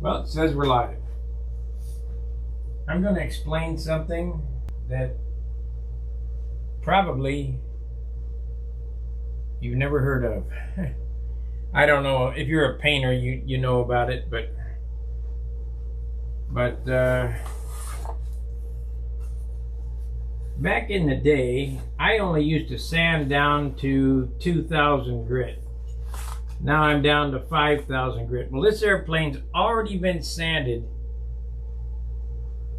Well, it says we're live. I'm going to explain something that probably you've never heard of. I don't know if you're a painter, you know about it, but back in the day, I only used to sand down to 2,000 grit. Now I'm down to 5,000 grit. Well, this airplane's already been sanded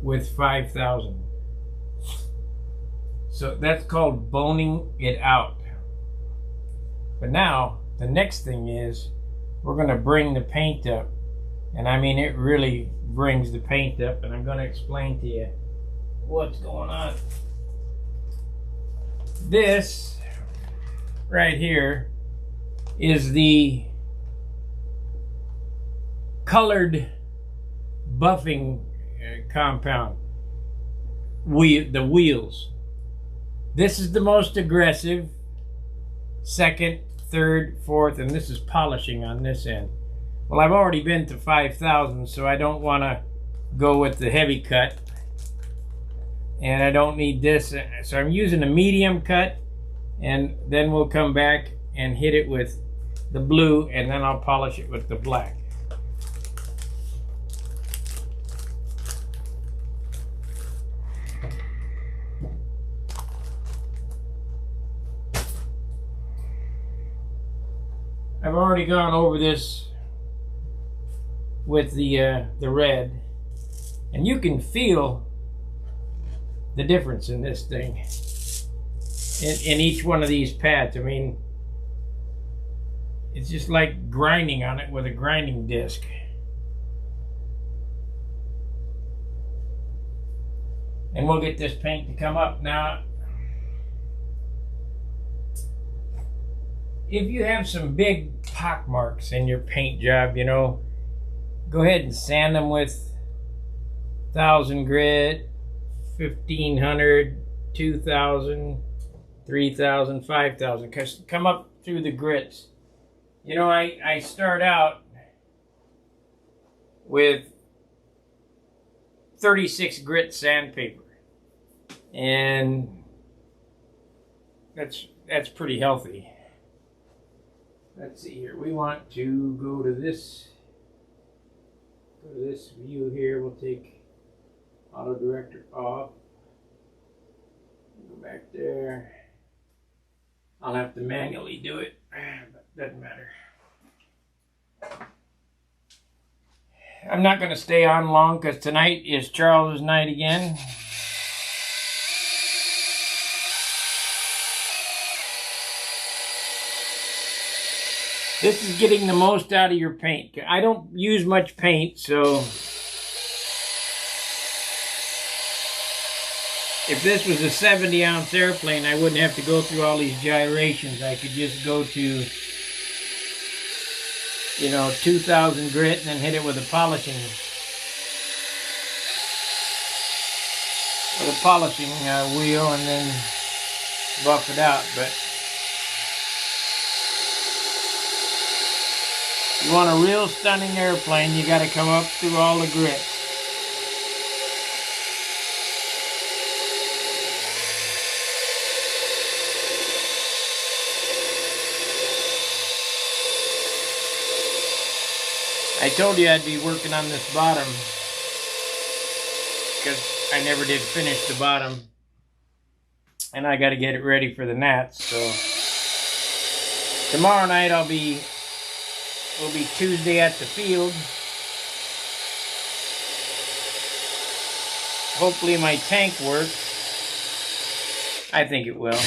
with 5,000. So that's called boning it out. But now, the next thing is, we're going to bring the paint up. And I mean, it really brings the paint up. And I'm going to explain to you what's going on. This right here is the colored buffing compound, the wheels. This is the most aggressive, second, third, fourth, and this is polishing on this end. Well, I've already been to 5,000, so I don't want to go with the heavy cut, and I don't need this, so I'm using a medium cut, and then we'll come back and hit it with the blue, and then I'll polish it with the black. I've already gone over this with the red, and you can feel the difference in this thing in each one of these pads. I mean, it's just like grinding on it with a grinding disc. And we'll get this paint to come up. Now, if you have some big pock marks in your paint job, you know, go ahead and sand them with 1,000 grit, 1,500, 2,000, 3,000, 5,000. Come up through the grits. You know, I start out with 36 grit sandpaper, and that's pretty healthy. Let's see here. We want to go to this view here. We'll take auto director off. Go back there. I'll have to manually do it, but doesn't matter. I'm not going to stay on long because tonight is Charles's night again. This is getting the most out of your paint. I don't use much paint, so if this was a 70-ounce airplane, I wouldn't have to go through all these gyrations. I could just go to, you know, 2,000 grit and then hit it with a polishing wheel and then buff it out. But if you want a real stunning airplane, you got to come up through all the grit. I told you I'd be working on this bottom because I never did finish the bottom, and I got to get it ready for the gnats. So tomorrow night will be Tuesday at the field. Hopefully my tank works. I think it will.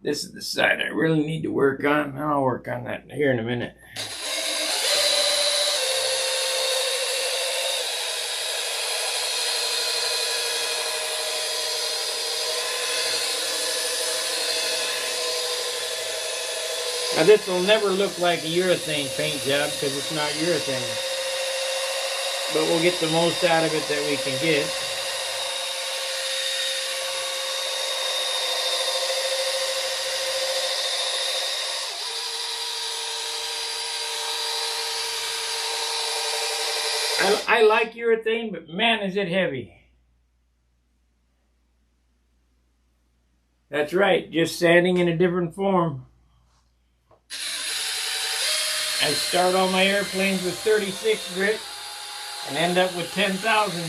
This is the side I really need to work on. I'll work on that here in a minute. Now this will never look like a urethane paint job because it's not urethane. But we'll get the most out of it that we can get. I like urethane, but man is it heavy. That's right, just sanding in a different form. I start all my airplanes with 36 grit and end up with 10,000.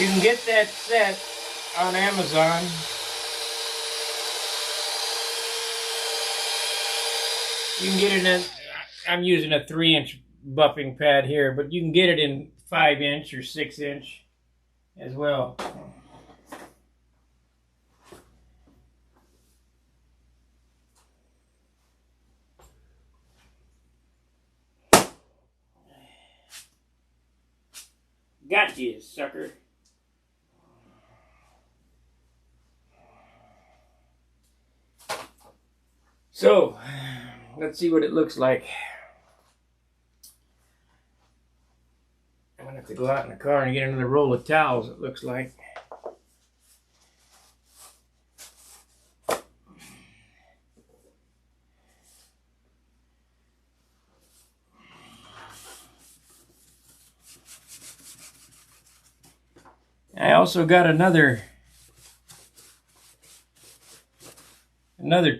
You can get that set on Amazon. You can get it in, I'm using a 3-inch buffing pad here, but you can get it in 5-inch or 6-inch as well. Got you, sucker. So, let's see what it looks like. I'm going to have to go out in the car and get another roll of towels, it looks like. I also got another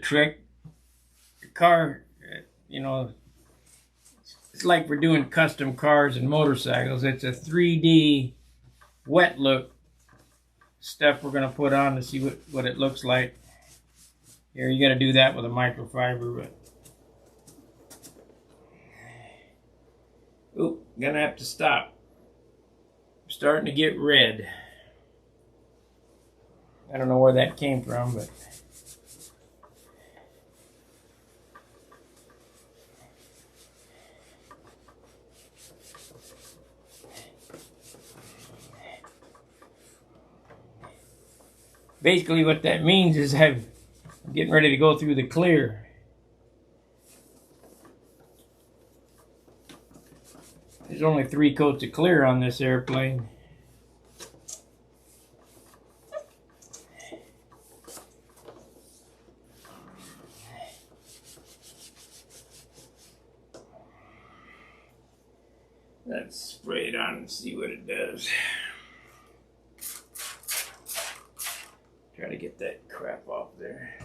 trick. The car, you know, it's like we're doing custom cars and motorcycles. It's a 3D wet look stuff we're going to put on to see what it looks like. Here, you got to do that with a microfiber, but oop, gonna have to stop. I'm starting to get red. I don't know where that came from, but basically what that means is I'm getting ready to go through the clear. There's only 3 coats of clear on this airplane. Let's spray it on and see what it does. Try to get that crap off there.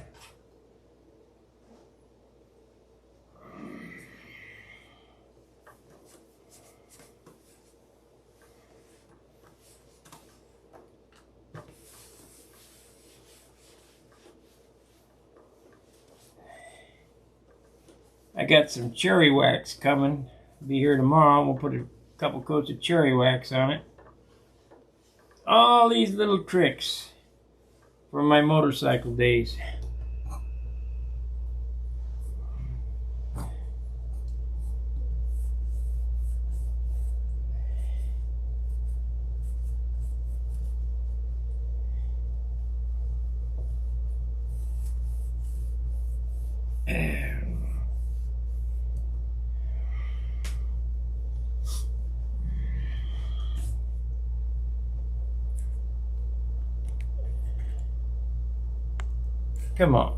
I got some cherry wax coming. Be here tomorrow. We'll put a couple coats of cherry wax on it. All these little tricks from my motorcycle days. Come on.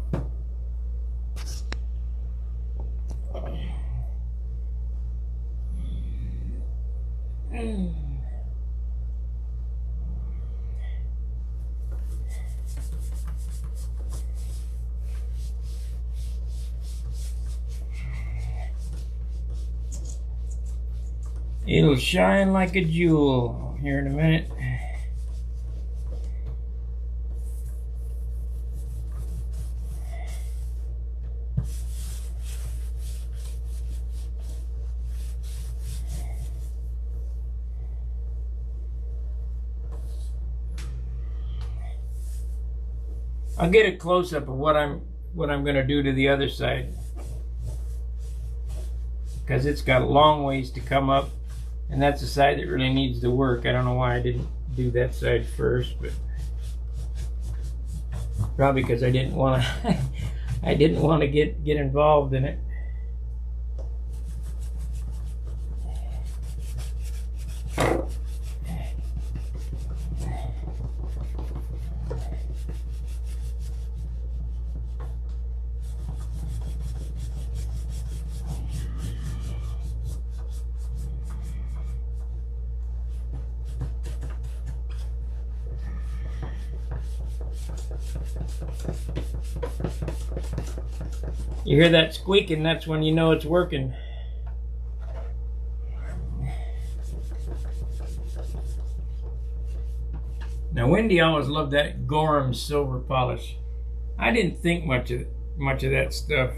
It'll shine like a jewel here in a minute. I'll get a close-up of what I'm going to do to the other side, because it's got a long ways to come up, and that's the side that really needs the work. I don't know why I didn't do that side first, but probably because I didn't want to I didn't want to get involved in it. You hear that squeaking, that's when you know it's working. Now Wendy always loved that Gorham silver polish. I didn't think much of that stuff.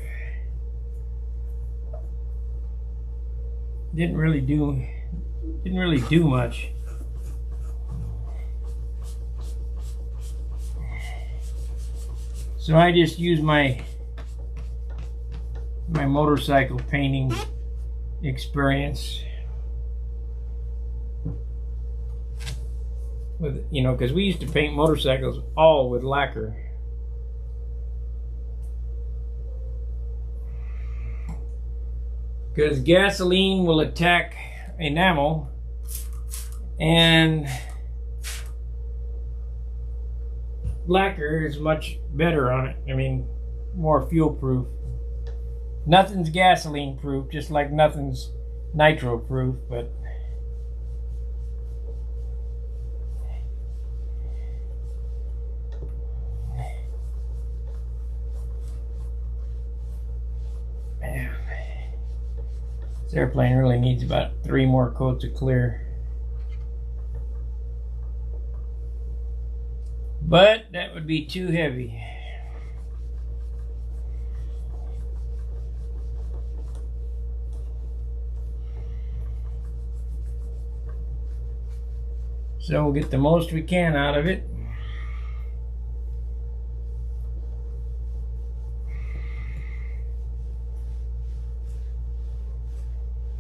Didn't really do much. So I just used my motorcycle painting experience with, you know, because we used to paint motorcycles all with lacquer. Because gasoline will attack enamel, and lacquer is much better on it. I mean, more fuel proof. Nothing's gasoline proof, just like nothing's nitro proof, but man, this airplane really needs about 3 more coats of clear. But that would be too heavy. So we'll get the most we can out of it.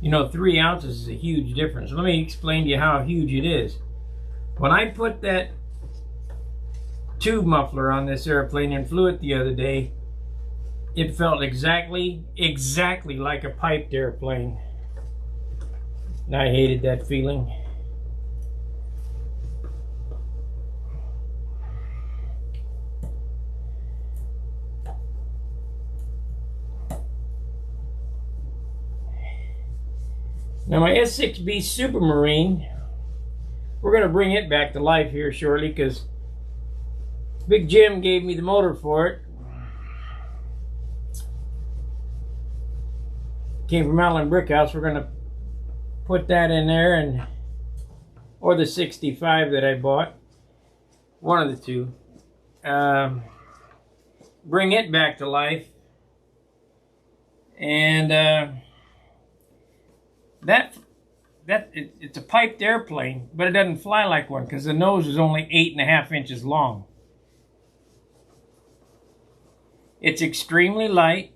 You know, 3 ounces is a huge difference. Let me explain to you how huge it is. When I put that tube muffler on this airplane and flew it the other day, it felt exactly like a piped airplane. And I hated that feeling. Now my S6B Supermarine, we're going to bring it back to life here shortly, because Big Jim gave me the motor for it. Came from Allen Brickhouse. We're going to put that in there, and or the 65 that I bought. One of the two. Bring it back to life. And it's a piped airplane, but it doesn't fly like one because the nose is only 8.5 inches long. It's extremely light.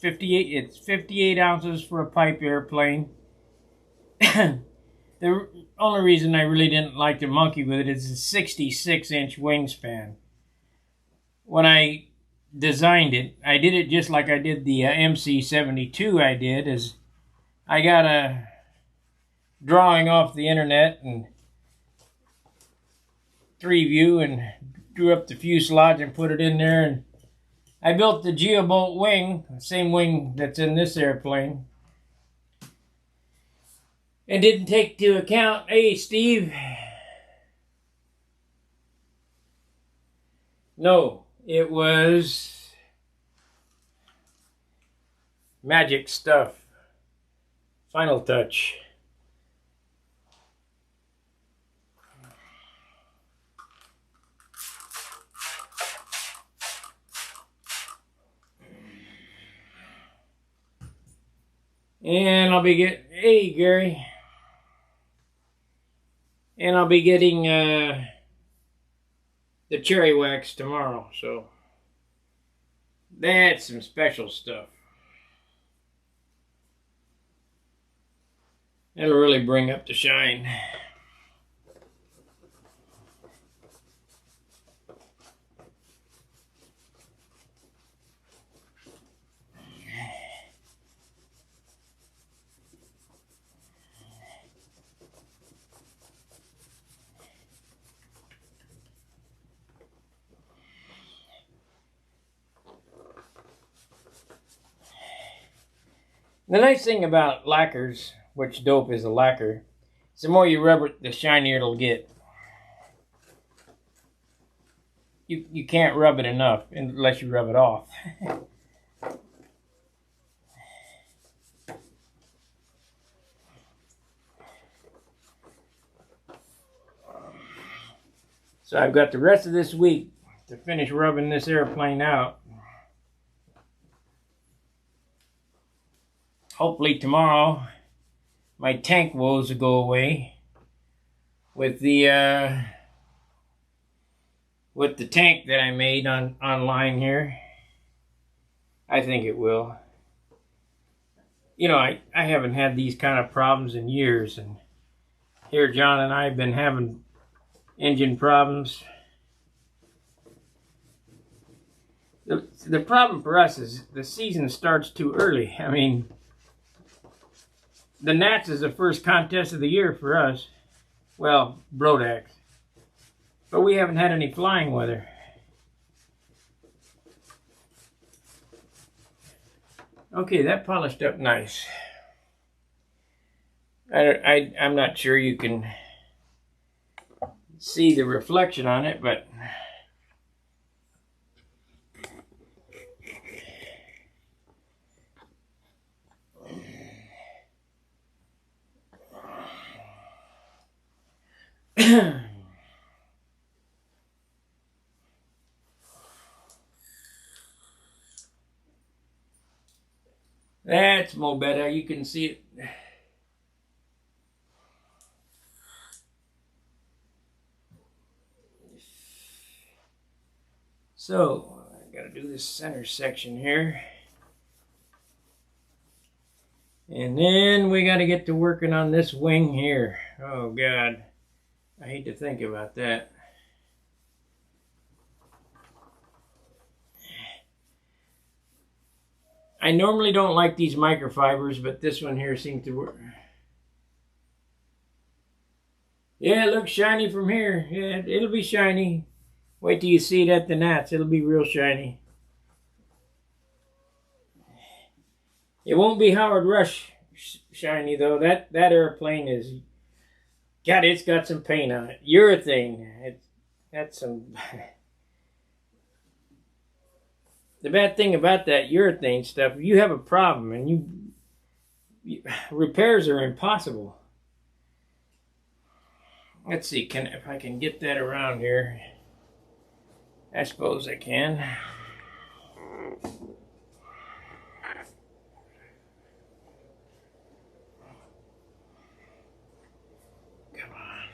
It's 58 ounces for a pipe airplane. The only reason I really didn't like to monkey with it is the 66-inch wingspan. When I designed it, I did it just like I did the MC-72 I did, is I got a drawing off the internet and 3-view and drew up the fuselage and put it in there, and I built the Geobolt wing, the same wing that's in this airplane, and didn't take into account, hey Steve, no, it was magic stuff. Final touch. And I'll be getting, hey Gary, and I'll be getting the cherry wax tomorrow, so that's some special stuff. It'll really bring up the shine. The nice thing about lacquers, which dope is a lacquer, is the more you rub it, the shinier it'll get. You can't rub it enough unless you rub it off. So I've got the rest of this week to finish rubbing this airplane out. Hopefully tomorrow my tank woes will go away with the tank that I made online here. I think it will. You know, I haven't had these kind of problems in years, and here John and I have been having engine problems. The problem for us is the season starts too early. I mean, the Nats is the first contest of the year for us. Well, Brodax. But we haven't had any flying weather. Okay, that polished up nice. I'm not sure you can see the reflection on it, but that's more better. You can see it. So, I gotta do this center section here. And then we gotta get to working on this wing here. Oh God, I hate to think about that. I normally don't like these microfibers, but this one here seems to work. Yeah, it looks shiny from here. Yeah, it'll be shiny. Wait till you see it at the Nats. It'll be real shiny. It won't be Howard Rush shiny, though. That airplane is... God, it's got some paint on it. Urethane. That's some... The bad thing about that urethane stuff, if you have a problem and repairs are impossible. Let's see, if I can get that around here. I suppose I can. Come on.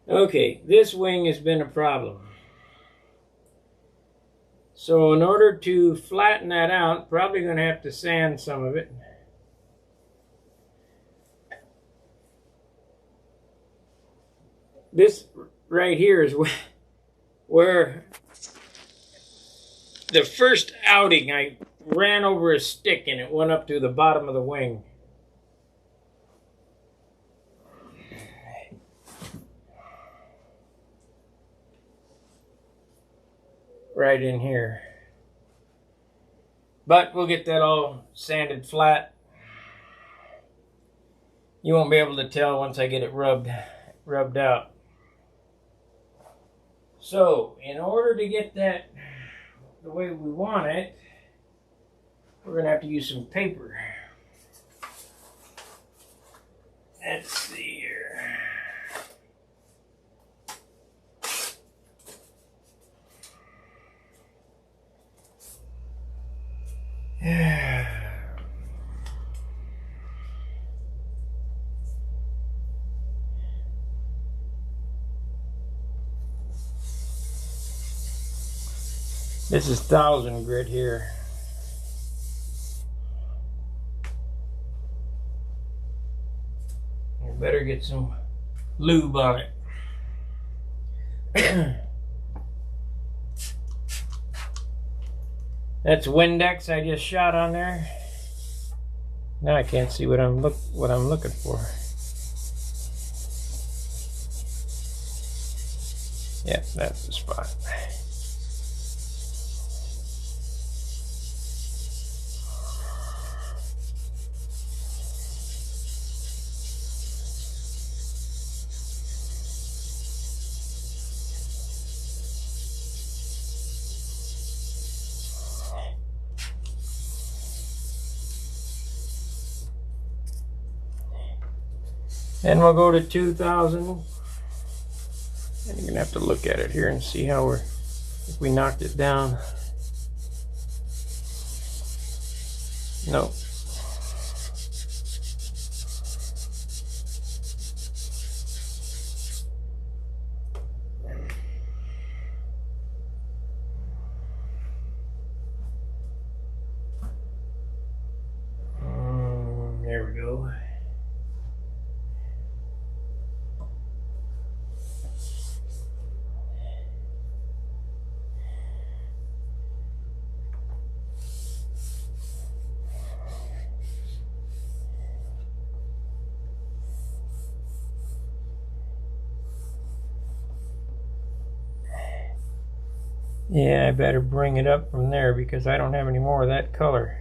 Okay, this wing has been a problem. So in order to flatten that out, probably going to have to sand some of it. This right here is where the first outing I ran over a stick and it went up to the bottom of the wing. Right in here. But we'll get that all sanded flat. You won't be able to tell once I get it rubbed out. So, in order to get that the way we want it, we're going to have to use some paper. Let's see here. This is 1000 grit here. You better get some lube on it. That's Windex I just shot on there. Now I can't see what I'm looking for. Yeah, that's the spot. And we'll go to 2000. And you're gonna have to look at it here and see how if we knocked it down. Nope. There we go. Yeah, I better bring it up from there because I don't have any more of that color.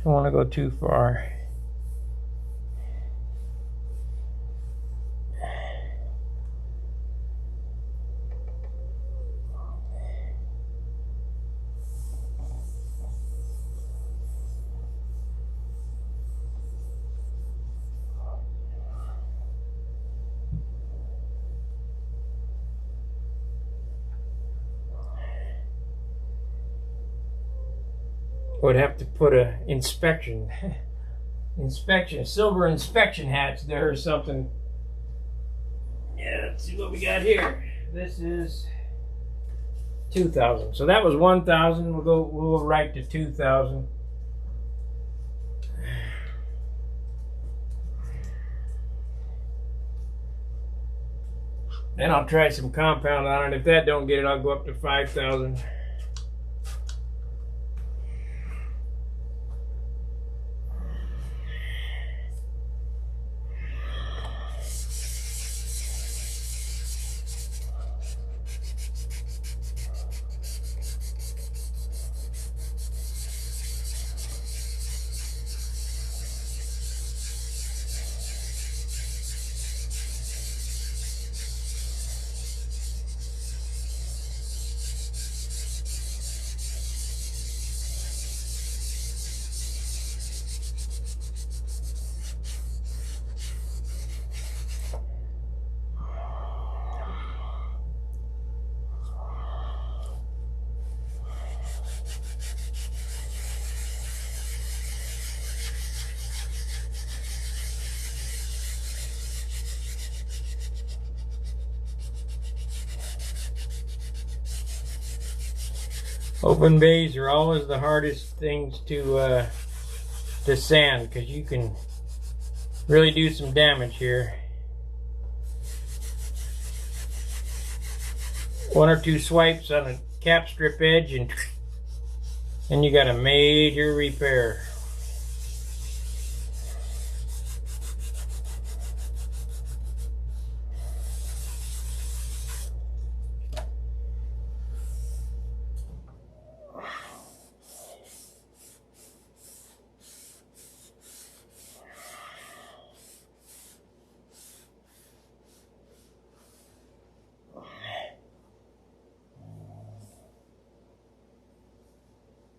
Don't want to go too far. Would have to put a silver inspection hatch there or something. Yeah, let's see what we got here. This is 2000. So that was 1000. We'll go right to 2000. Then I'll try some compound on it. If that don't get it, I'll go up to 5000. Open bays are always the hardest things to sand because you can really do some damage here. One or two swipes on a cap strip edge and you got a major repair.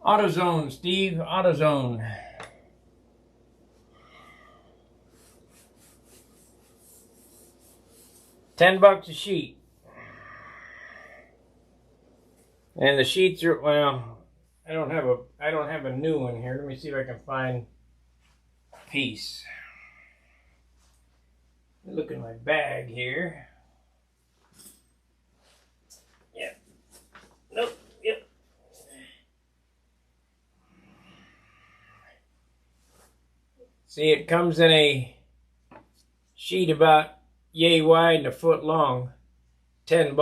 AutoZone, Steve, AutoZone. $10 a sheet. And the sheets are, well, I don't have a new one here. Let me see if I can find a piece. Look in my bag here. Yep. See, it comes in a sheet about yay wide and a foot long. $10.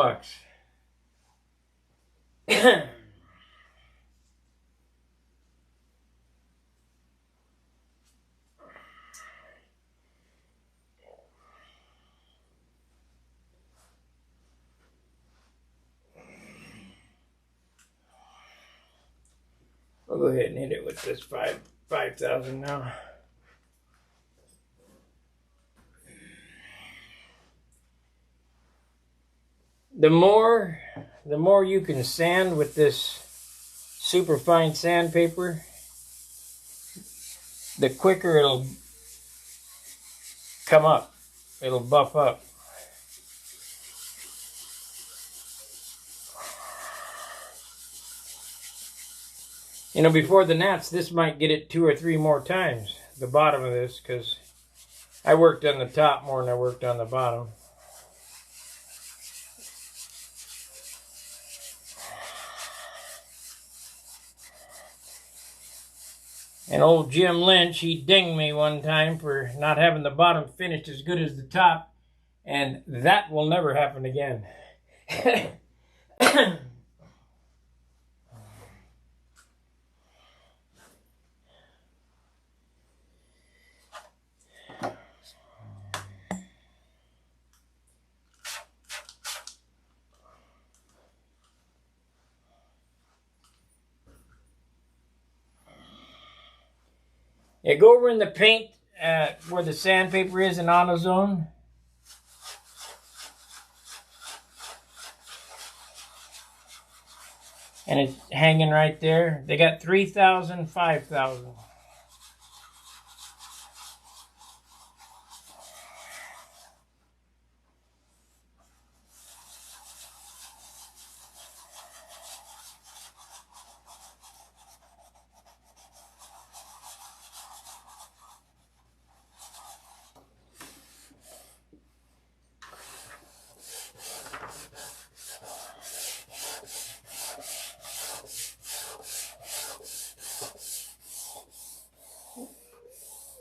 I'll go ahead and hit it with this 5,000 now. The more you can sand with this super fine sandpaper, the quicker it'll come up. It'll buff up. You know, before the gnats, this might get it 2 or 3 more times, the bottom of this, because I worked on the top more than I worked on the bottom. And old Jim Lynch, he dinged me one time for not having the bottom finished as good as the top, and that will never happen again. Yeah, go over in the paint where the sandpaper is in AutoZone. And it's hanging right there. They got 3,000, 5,000.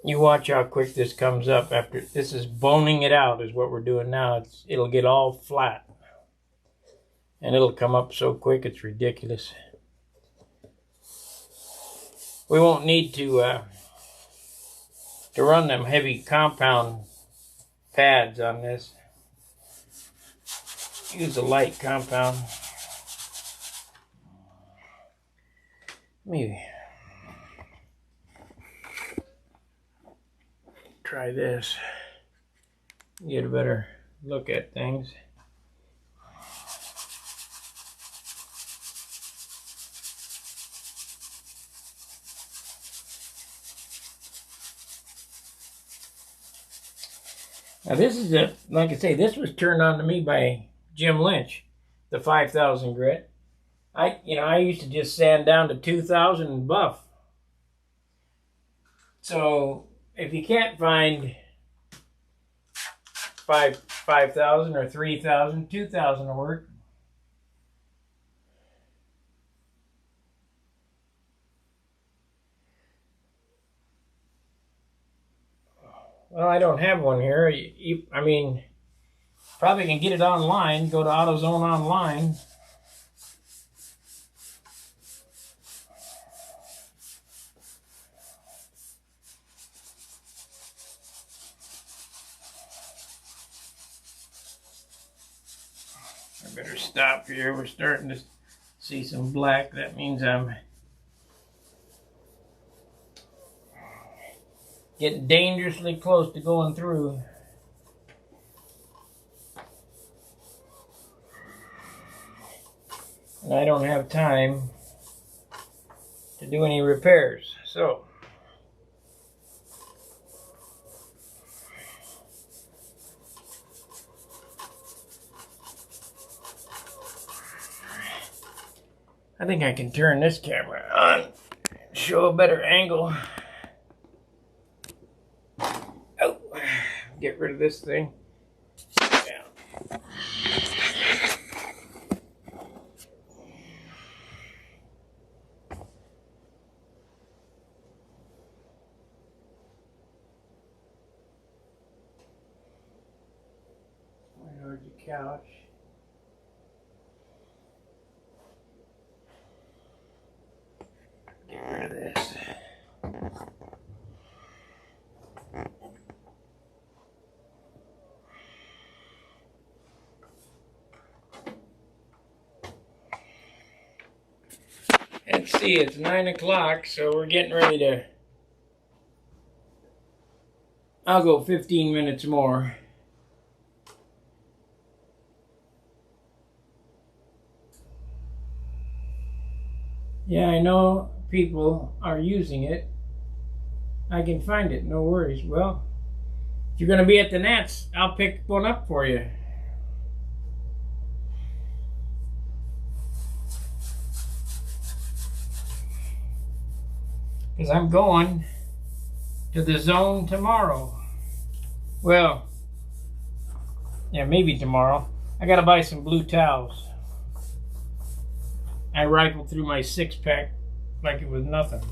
You watch how quick this comes up after this is boning it out is what we're doing now. It'll get all flat. And it'll come up so quick it's ridiculous. We won't need to run them heavy compound pads on this. Use a light compound. Maybe try this. Get a better look at things. Now this is like I say, this was turned on to me by Jim Lynch, the 5,000 grit. I used to just sand down to 2,000 and buff. So if you can't find 5,000 or 3,000, 2,000 will work. Well, I don't have one here. I mean, probably can get it online. Go to AutoZone online. I better stop here. We're starting to see some black. That means I'm getting dangerously close to going through. And I don't have time to do any repairs. So I think I can turn this camera on, show a better angle. Oh, get rid of this thing. Yeah. There's the couch. Get rid of this. Let's see, it's 9 o'clock, so we're getting ready to... I'll go 15 minutes more. Yeah, I know people are using it. I can find it, no worries. Well, if you're going to be at the Nats, I'll pick one up for you. Because I'm going to the Zone tomorrow. Well, yeah, maybe tomorrow. I got to buy some blue towels. I rifled through my 6-pack like it was nothing.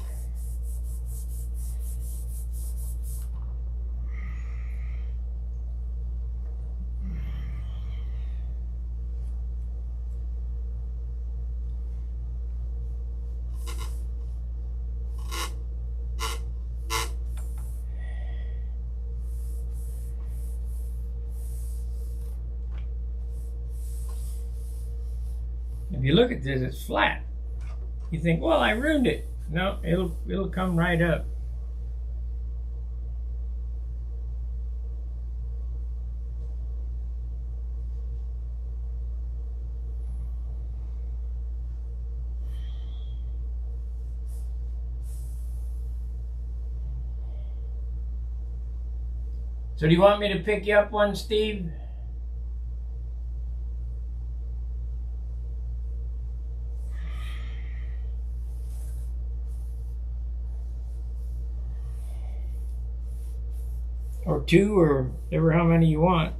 If you look at this, it's flat. You think, well, I ruined it. No, it'll come right up. So do you want me to pick you up one, Steve? Or 2, or whatever, how many you want.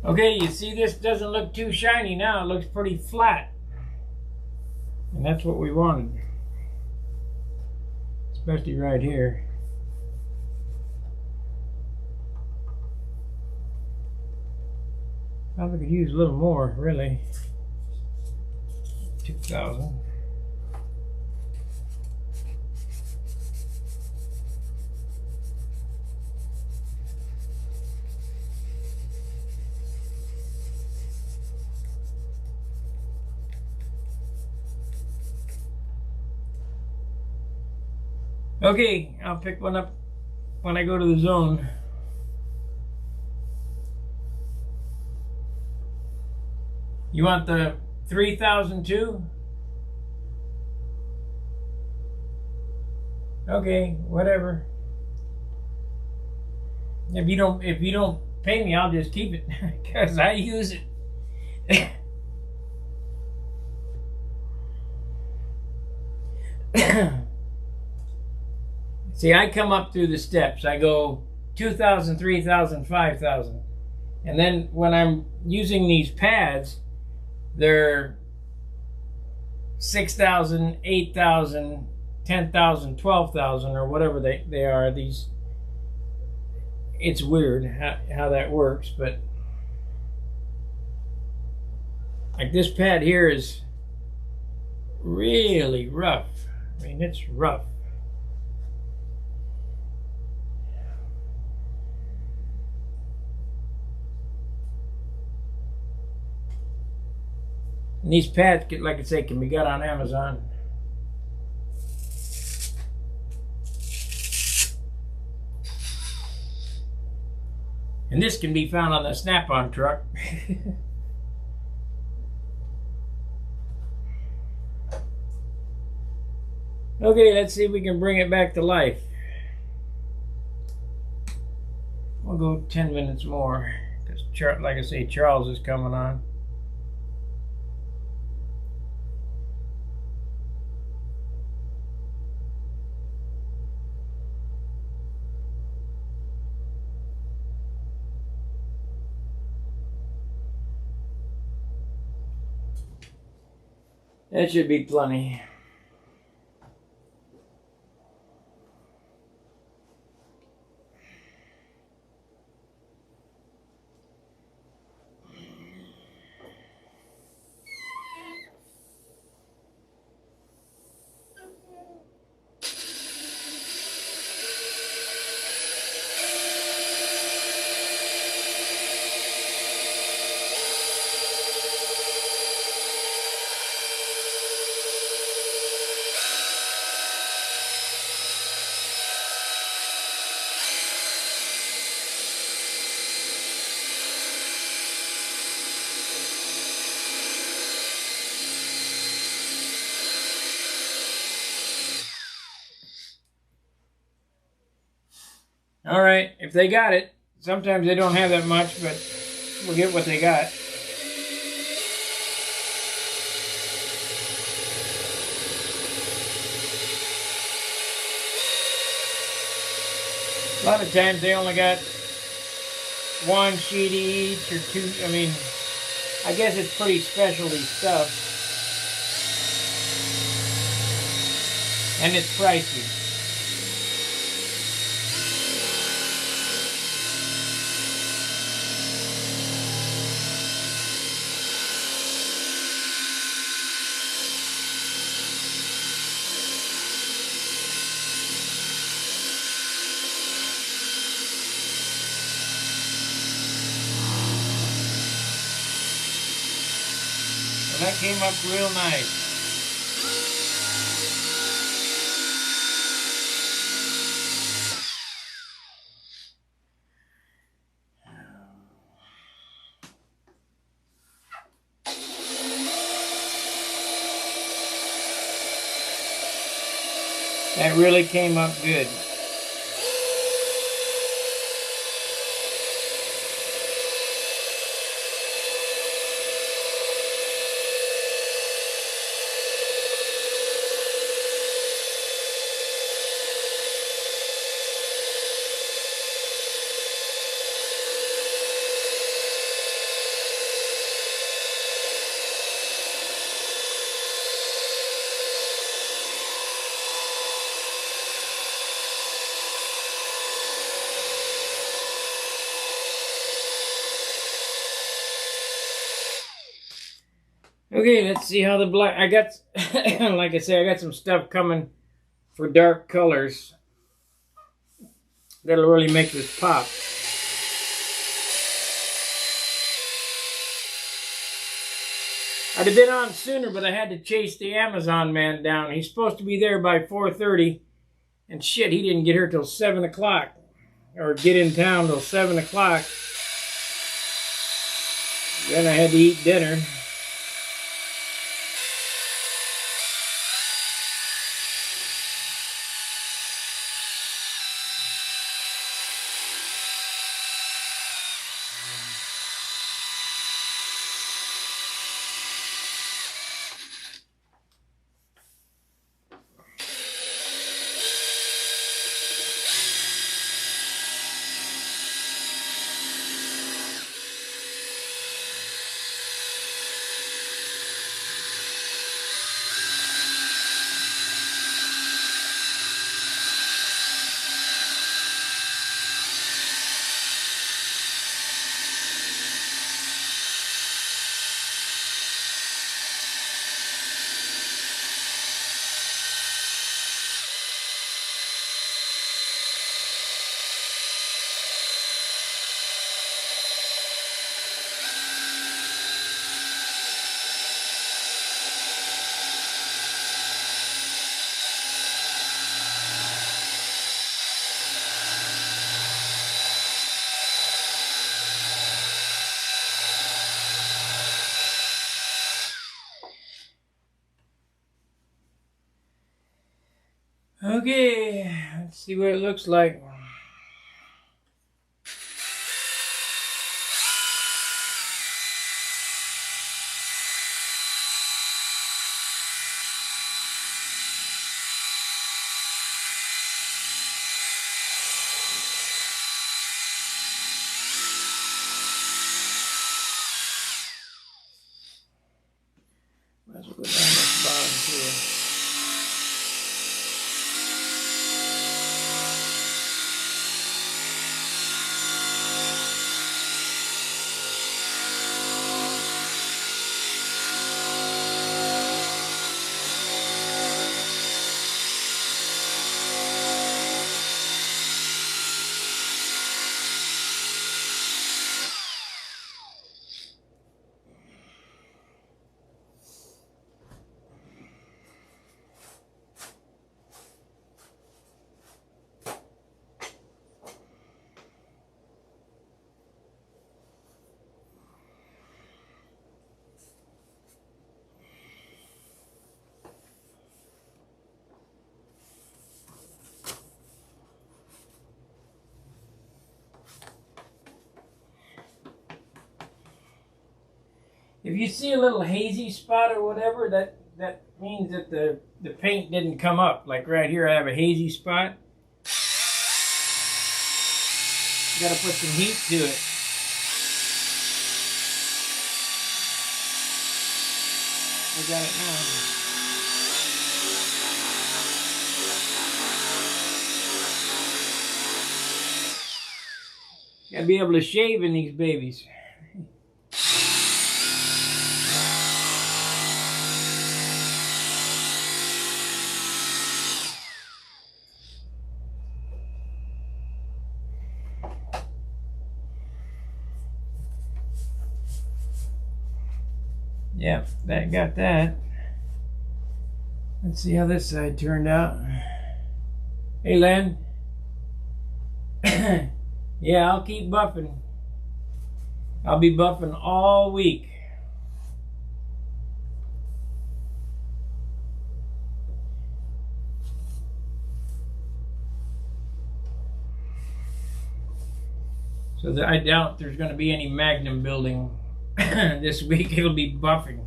Okay, you see this doesn't look too shiny now. It looks pretty flat. And that's what we wanted. Especially right here. Probably could use a little more, really. 2,000. Okay, I'll pick one up when I go to the Zone. You want the 3,002? Okay, whatever. If you don't pay me, I'll just keep it because I use it. See, I come up through the steps. I go 2,000, 3,000, 5,000. And then when I'm using these pads, they're 6,000, 8,000, 10,000, 12,000, or whatever they are. These, it's weird how that works, but like this pad here is really rough. I mean, it's rough. And these pads, like I say, can be got on Amazon. And this can be found on the Snap-on truck. Okay, let's see if we can bring it back to life. We'll go 10 minutes more, because like I say, Charles is coming on. That should be plenty. All right, if they got it. Sometimes they don't have that much, but we'll get what they got. A lot of times they only got one sheet each or two. I mean, I guess it's pretty specialty stuff. And it's pricey. That came up real nice. That really came up good. Okay, let's see how the black. I got, like I say, I got some stuff coming for dark colors that'll really make this pop. I'd have been on sooner, but I had to chase the Amazon man down. He's supposed to be there by 4:30, and shit, he didn't get here till 7 o'clock, or get in town till 7 o'clock. Then I had to eat dinner. Okay, let's see what it looks like. Might as well go down this If you see a little hazy spot or whatever, that means that the paint didn't come up. Like right here, I have a hazy spot. Got to put some heat to it. I got it now. Got to be able to shave in these babies. Yep, that got that. Let's see how this side turned out. Hey, Len. Yeah, I'll keep buffing. I'll be buffing all week. So I doubt there's going to be any Magnum building this week. It'll be buffing.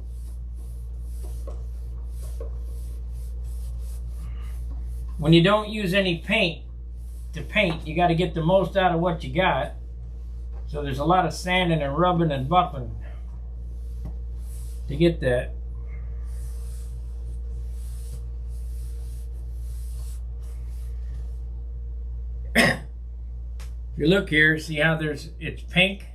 When you don't use any paint to paint, you got to get the most out of what you got. So there's a lot of sanding and rubbing and buffing to get that. If you look here, see how it's pink?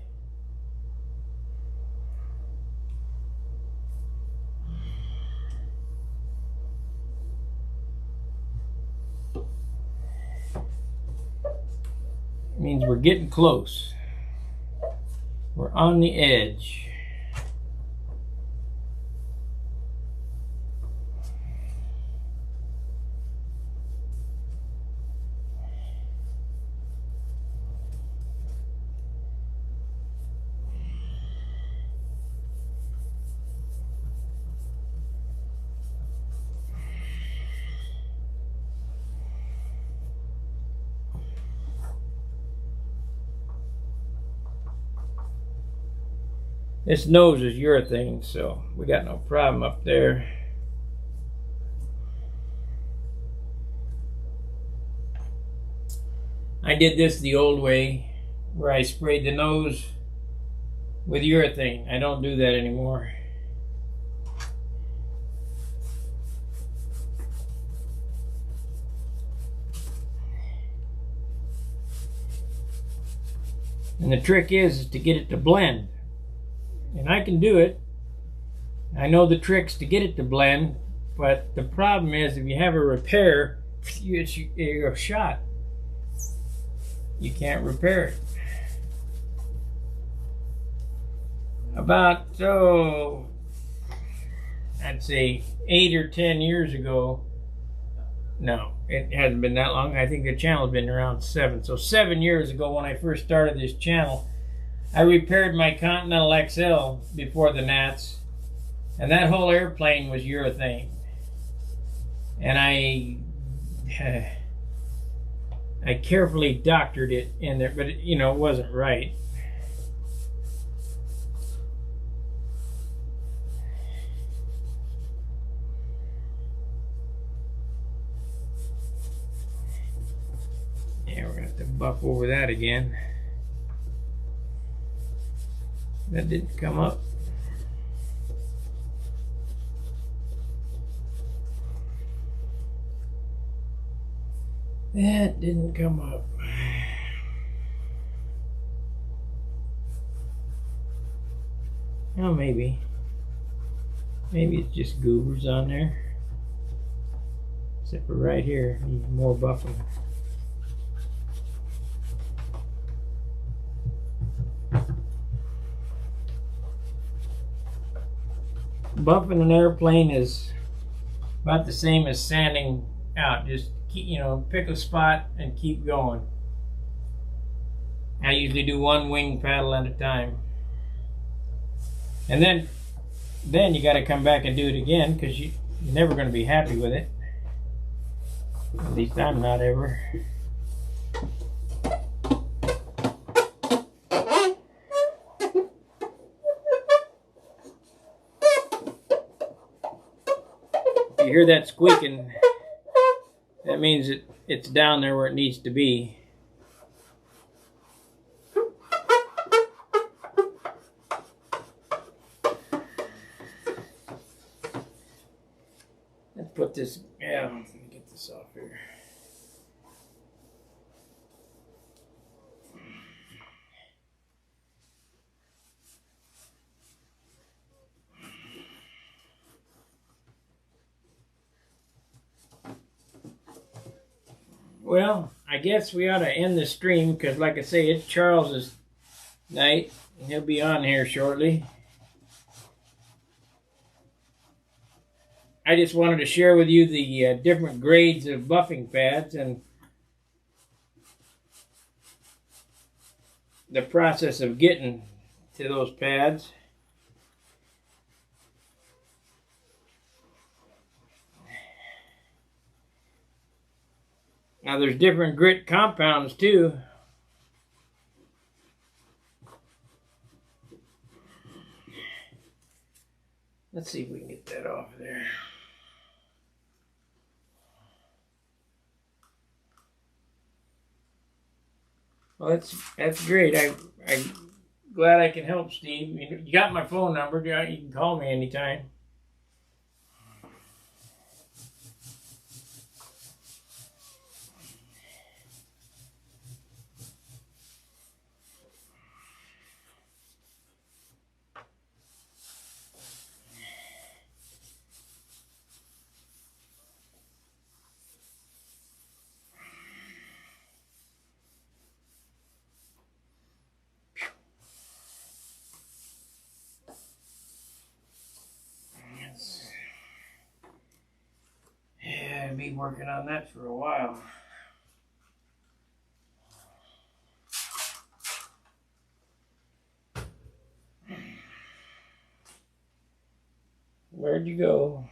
Means we're getting close. We're on the edge. This nose is urethane, so we got no problem up there. I did this the old way, where I sprayed the nose with urethane. I don't do that anymore. And the trick is to get it to blend. And I can do it. I know the tricks to get it to blend, but the problem is if you have a repair, you're shot. You can't repair it. About, I'd say 8 or 10 years ago. No, it hasn't been that long. I think the channel's been around 7. So 7 years ago when I first started this channel, I repaired my Continental XL before the Nats, and that whole airplane was urethane. And I carefully doctored it in there, but it wasn't right. Yeah, we're gonna have to buff over that again. That didn't come up. That didn't come up. Oh, maybe. Maybe it's just goobers on there. Except for right here, needs more buffing. Buffing an airplane is about the same as sanding out. Just keep, pick a spot and keep going. I usually do one wing paddle at a time. And then you got to come back and do it again, because you're never going to be happy with it. At least I'm not ever. hear that squeaking, that means it's down there where it needs to be. Let's put this, yeah, let me get this off here. Well, I guess we ought to end the stream because, like I say, it's Charles's night. And he'll be on here shortly. I just wanted to share with you the different grades of buffing pads and the process of getting to those pads. Now there's different grit compounds too. Let's see if we can get that off there. Well, that's great. I'm glad I can help, Steve. You got my phone number. You can call me anytime. Yeah, I'll be working on that for a while. Where'd you go?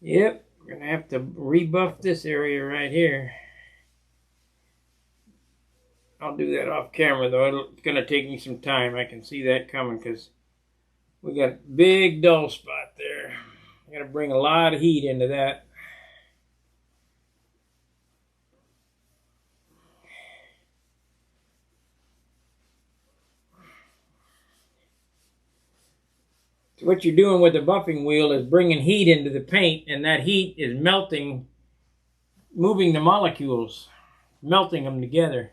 Yep, we're gonna have to rebuff this area right here. I'll do that off camera though. It's gonna take me some time. I can see that coming because we got a big dull spot there. I gotta bring a lot of heat into that. So what you're doing with the buffing wheel is bringing heat into the paint, and that heat is melting, moving the molecules, melting them together.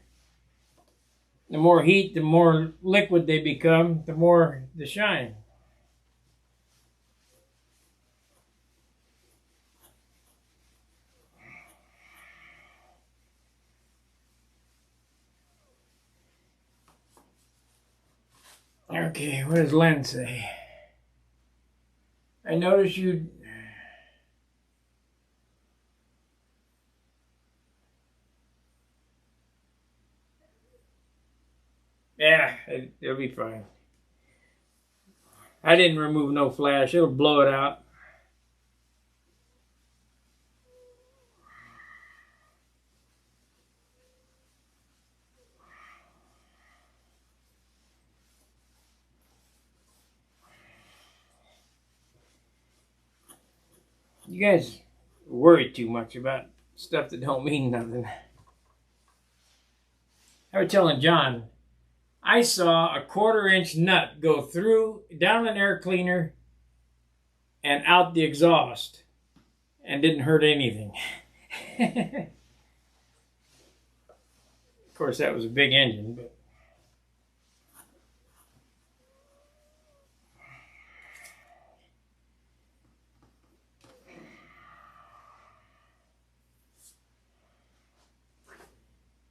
The more heat, the more liquid they become, the more the shine. Okay, what does Len say? I noticed you... Yeah, it'll be fine. I didn't remove no flash. It'll blow it out. You guys worry too much about stuff that don't mean nothing. I was telling John, I saw a 1/4-inch nut go through, down an air cleaner, and out the exhaust, and didn't hurt anything. Of course, that was a big engine, but...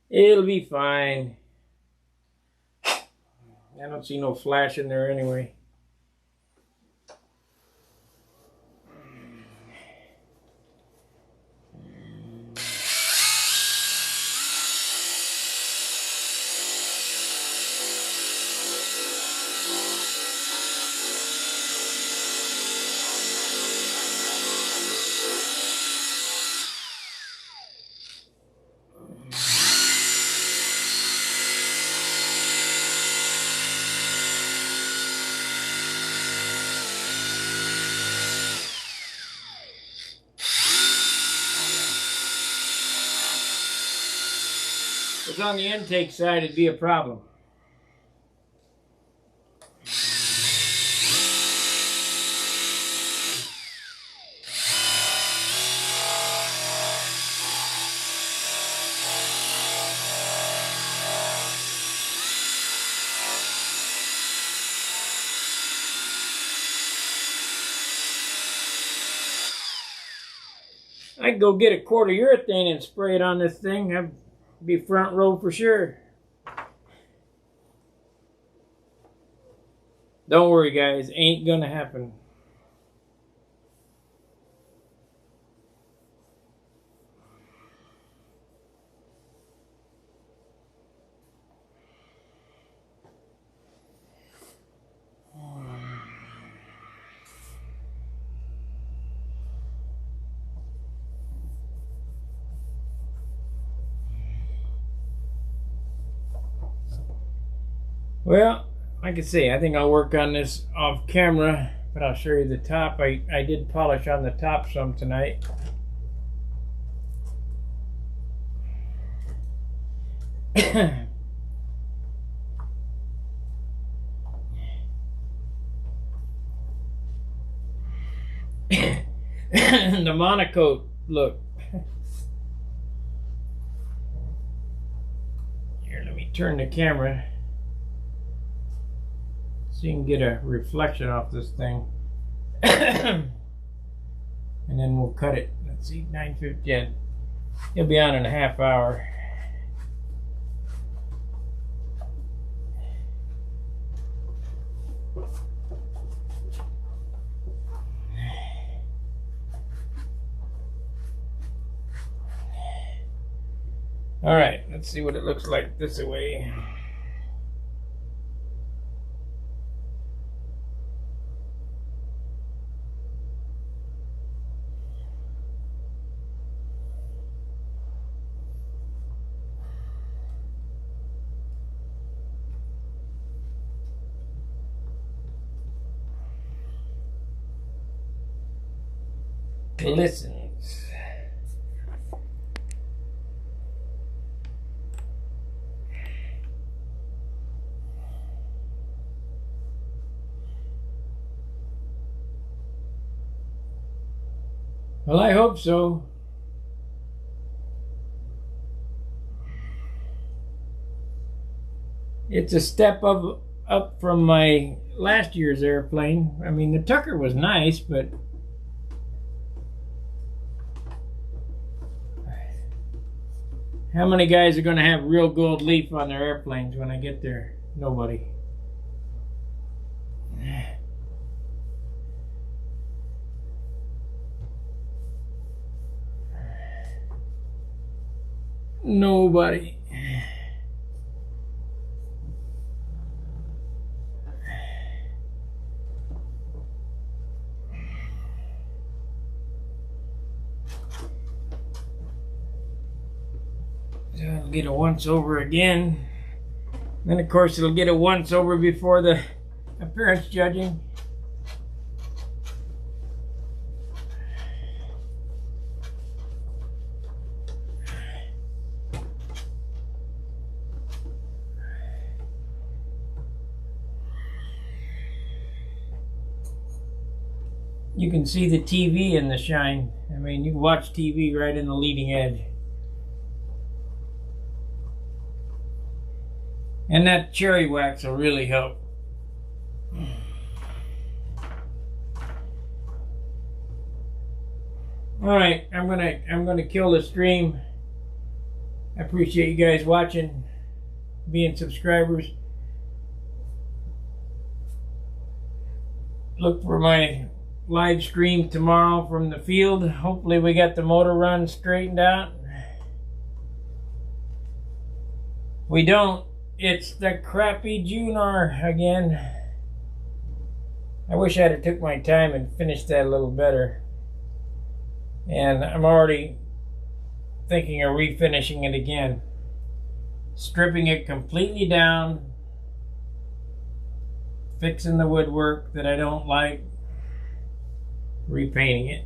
It'll be fine. I don't see no flash in there anyway. was on the intake side, it'd be a problem. I could go get a quart of urethane and spray it on this thing. I'd be front row for sure. Don't worry, guys. Ain't gonna happen. Well, like I say, I think I'll work on this off camera, but I'll show you the top. I did polish on the top some tonight. The monocoat look. Here, let me turn the camera so you can get a reflection off this thing. And then we'll cut it. Let's see, 9:50. Yeah, it'll be on in a half hour. All right, let's see what it looks like this way. Listens. Well, I hope so. It's a step up from my last year's airplane. I mean, the Tucker was nice, but how many guys are going to have real gold leaf on their airplanes when I get there? Nobody. Nobody. So it'll get a once over again. Then of course it'll get a once over before the appearance judging. You can see the TV in the shine. I mean, you can watch TV right in the leading edge. And that cherry wax will really help. All right, I'm gonna kill the stream. I appreciate you guys watching, being subscribers. Look for my live stream tomorrow from the field. Hopefully we got the motor run straightened out. We don't. It's the crappy Junar again. I wish I'd have took my time and finished that a little better. And I'm already thinking of refinishing it again. Stripping it completely down. Fixing the woodwork that I don't like. Repainting it.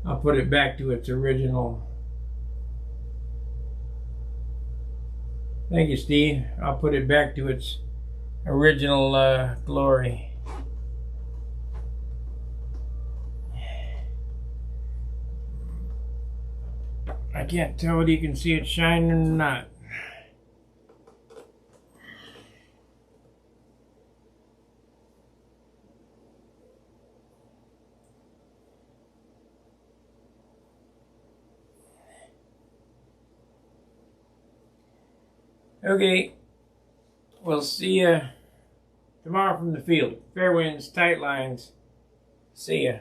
I'll put it back to its original. Thank you, Steve. I'll put it back to its original glory. I can't tell whether you can see it shining or not. Okay, we'll see you tomorrow from the field. Fair winds, tight lines. See ya.